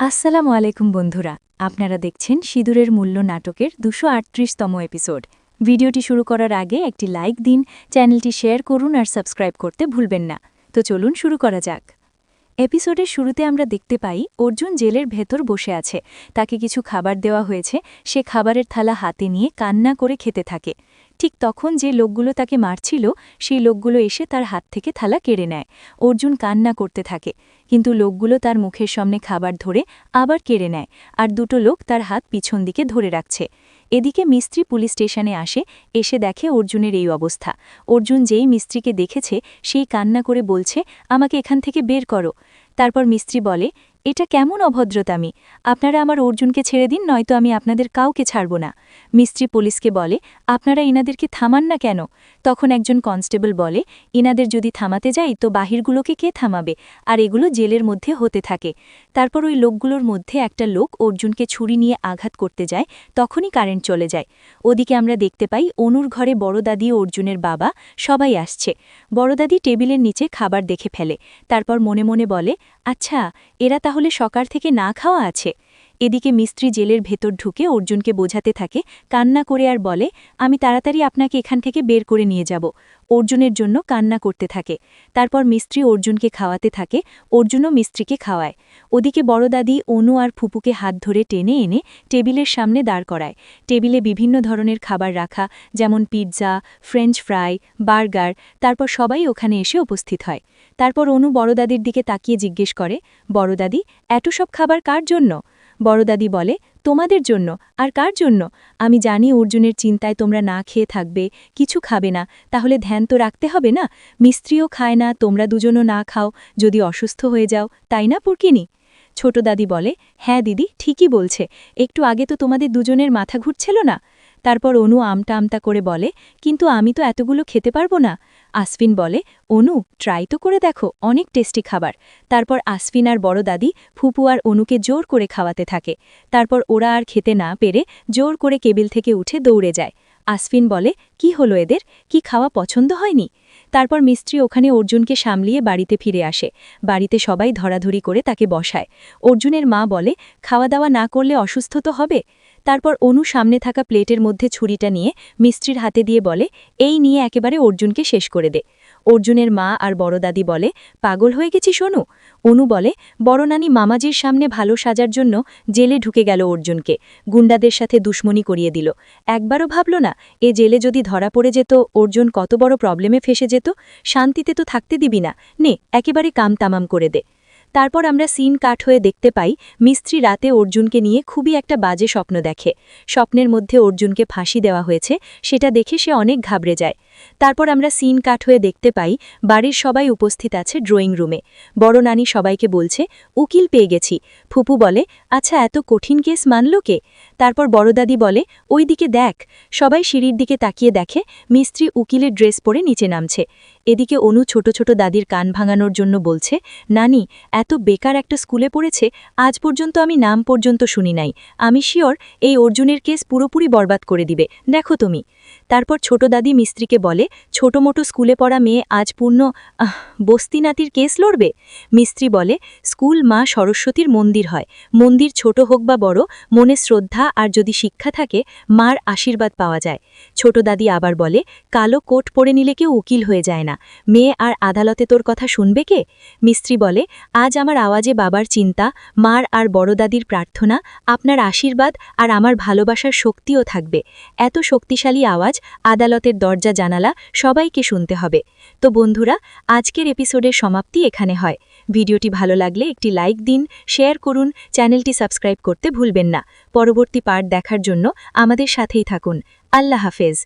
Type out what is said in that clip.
আসসালামু আলাইকুম বন্ধুরা, আপনারা দেখছেন সিঁদুরের মূল্য নাটকের 238তম এপিসোড। ভিডিওটি শুরু করার আগে একটি লাইক দিন, চ্যানেলটি শেয়ার করুন আর সাবস্ক্রাইব করতে ভুলবেন না। তো চলুন শুরু করা যাক। এপিসোডের শুরুতে আমরা দেখতে পাই অর্জুন জেলের ভেতর বসে আছে। তাকে কিছু খাবার দেওয়া হয়েছে, সে খাবারের থালা হাতে নিয়ে কান্না করে খেতে থাকে। ঠিক তখন যে লোকগুলো তাকে মারছিল সেই লোকগুলো এসে তার হাত থেকে থালা কেড়ে নেয়। অর্জুন কান্না করতে থাকে, কিন্তু লোকগুলো তার মুখের সামনে খাবার ধরে আবার কেড়ে নেয়, আর দুটো লোক তার হাত পিছন দিকে ধরে রাখছে। এদিকে মিস্ত্রি পুলিশ স্টেশনে আসে, এসে দেখে অর্জুনের এই অবস্থা। অর্জুন যেই মিস্ত্রিকে দেখেছে সেই কান্না করে বলছে, আমাকে এখান থেকে বের করো। তারপর মিস্ত্রি বলে, এটা কেমন অভদ্রতামি, আপনারা আমার অর্জুনকে ছেড়ে দিন, নয়তো আমি আপনাদের কাউকে ছাড়ব না। মিস্ত্রি পুলিশকে বলে, আপনারা ইনাদেরকে থামান না কেন? তখন একজন কনস্টেবল বলে, ইনাদের যদি থামাতে যাই তো বাহিরগুলোকে কে থামাবে, আর এগুলো জেলের মধ্যে হতে থাকে। তারপর ওই লোকগুলোর মধ্যে একটা লোক অর্জুনকে ছুরি নিয়ে আঘাত করতে যায়, তখনই কারেন্ট চলে যায়। ওদিকে আমরা দেখতে পাই অনুর ঘরে বড় দাদি ও অর্জুনের বাবা সবাই আসছে। বড় দাদি টেবিলের নিচে খাবার দেখে ফেলে, তারপর মনে মনে বলে, আচ্ছা, এরা তাহলে সকাল থেকে না খাওয়া আছে। এদিকে মিস্ত্রি জেলের ভেতর ঢুকে অর্জুনকে বোঝাতে থাকে, কান্না করে আর বলে, আমি তাড়াতাড়ি আপনাকে এখান থেকে বের করে নিয়ে যাব। অর্জুনের জন্য কান্না করতে থাকে। তারপর মিস্ত্রি অর্জুনকে খাওয়াতে থাকে, অর্জুনও মিস্ত্রিকে খাওয়ায়। ওদিকে বড় দাদি অনু আর ফুপুকে হাত ধরে টেনে এনে টেবিলের সামনে দাঁড় করায়। টেবিলে বিভিন্ন ধরনের খাবার রাখা, যেমন পিৎজা, ফ্রেঞ্চ ফ্রাই, বার্গার। তারপর সবাই ওখানে এসে উপস্থিত হয়। তারপর অনু বড় দাদির দিকে তাকিয়ে জিজ্ঞেস করে, বড় দাদি, এত সব খাবার কার জন্য? বড় দাদি বলে, তোমাদের জন্য। আর কার জন্য? আমি জানি অর্জুনের চিন্তায় তোমরা না খেয়ে থাকবে, কিছু খাবে না, তাহলে ধ্যান তো রাখতে হবে না। মিস্ত্রিও খায় না, তোমরা দুজনও না খাও, যদি অসুস্থ হয়ে যাও, তাই না পুরকিনি? ছোট দাদি বলে, হ্যাঁ দিদি, ঠিকই বলছে, একটু আগে তো তোমাদের দুজনের মাথা ঘুরছিল না। তারপর অনু আমটা আমটা করে বলে, কিন্তু আমি তো এতগুলো খেতে পারবো না। আসফিন বলে, অনু, ট্রাই তো করে দেখো, অনেক টেস্টি খাবার। তারপর আসফিন আর বড় দাদি ফুপু আর অনুকে জোর করে খাওয়াতে থাকে। তারপর ওরা আর খেতে না পেরে জোর করে কেবিল থেকে উঠে দৌড়ে যায়। আসফিন বলে, কি হলো এদের, কি খাওয়া পছন্দ হয়নি? তারপর মিস্ত্রি ওখানে অর্জুনকে সামলিয়ে বাড়িতে ফিরে আসে। বাড়িতে সবাই ধরাধরি করে তাকে বসায়। অর্জুনের মা বলে, খাওয়া দাওয়া না করলে অসুস্থ তো হবে। তারপর অনু সামনে থাকা প্লেটের মধ্যে ছুরিটা নিয়ে মিস্ত্রির হাতে দিয়ে বলে, এই নিয়ে একেবারে অর্জুনকে শেষ করে দে। অর্জুনের মা আর বড় দাদি বলে, পাগল হয়ে গেছি শোনু। অনু বলে, বড় নানি মামাজির সামনে ভালো সাজার জন্য জেলে ঢুকে গেল অর্জুনকে, গুন্ডাদের সাথে দুশ্মনী করিয়ে দিল। একবারও ভাবল না, এ জেলে যদি ধরা পড়ে যেত অর্জুন কত বড় প্রবলেমে ফেসে যেত। শান্তিতে তো থাকতে দিবি না, নে একেবারে কাম তামাম করে দে। তারপর আমরা সিন কাট হয়ে দেখতে পাই মিস্ত্রি রাতে অর্জুনকে নিয়ে খুবই একটা বাজে স্বপ্ন দেখে। স্বপ্নের মধ্যে অর্জুনকে ফাঁসি দেওয়া হয়েছে, সেটা দেখে সে অনেক ঘাবড়ে যায়। তারপর আমরা সিন কাট হয়ে দেখতে পাই বাড়ির সবাই উপস্থিত আছে ড্রয়িং রুমে। বড় নানি সবাইকে বলছে, উকিল পেয়ে গেছি। ফুপু বলে, আচ্ছা, এত কঠিন কেস মানল কে? তারপর বড় দাদি বলে, ওই দিকে দেখ। সবাই সিঁড়ির দিকে তাকিয়ে দেখে মিস্ত্রি উকিলের ড্রেস পরে নিচে নামছে। এদিকে অনু ছোট ছোট দাদির কান ভাঙানোর জন্য বলছে, নানি, এত বেকার একটা স্কুলে পড়েছে, আজ পর্যন্ত আমি নাম পর্যন্ত শুনি নাই। আমি শিওর এই অর্জুনের কেস পুরোপুরি বরবাদ করে দিবে, দেখো তুমি। তারপর ছোট দাদি মিস্ত্রিকে বলে, ছোট মোটো স্কুলে পড়া মেয়ে আজ পূর্ণ বস্তি নাতির কেস লড়বে? মিস্ত্রি বলে, স্কুল মা সরস্বতীর মন্দির হয়, মন্দির ছোট হোক বা বড়, মনে শ্রদ্ধা আর যদি শিক্ষা থাকে মার আশীর্বাদ পাওয়া যায়। ছোট দাদি আবার বলে, কালো কোট পরে নিলে কেউ উকিল হয়ে যায় না, মেয়ে আর আদালতে তোর কথা শুনবে কে? মিস্ত্রি বলে, আজ আমার আওয়াজে বাবার চিন্তা, মার আর বড় দাদির প্রার্থনা, আপনার আশীর্বাদ আর আমার ভালোবাসার শক্তিও থাকবে। এত শক্তিশালী আওয়াজ, আদালতের দরজা জানালা সবাইকে শুনতে হবে। তো বন্ধুরা, আজকের এপিসোডের সমাপ্তি এখানে হয়। ভিডিওটি ভালো লাগলে একটি লাইক দিন, শেয়ার করুন, চ্যানেলটি সাবস্ক্রাইব করতে ভুলবেন না। পরবর্তী পার্ট দেখার জন্য আমাদের সাথেই থাকুন। আল্লাহ হাফেজ।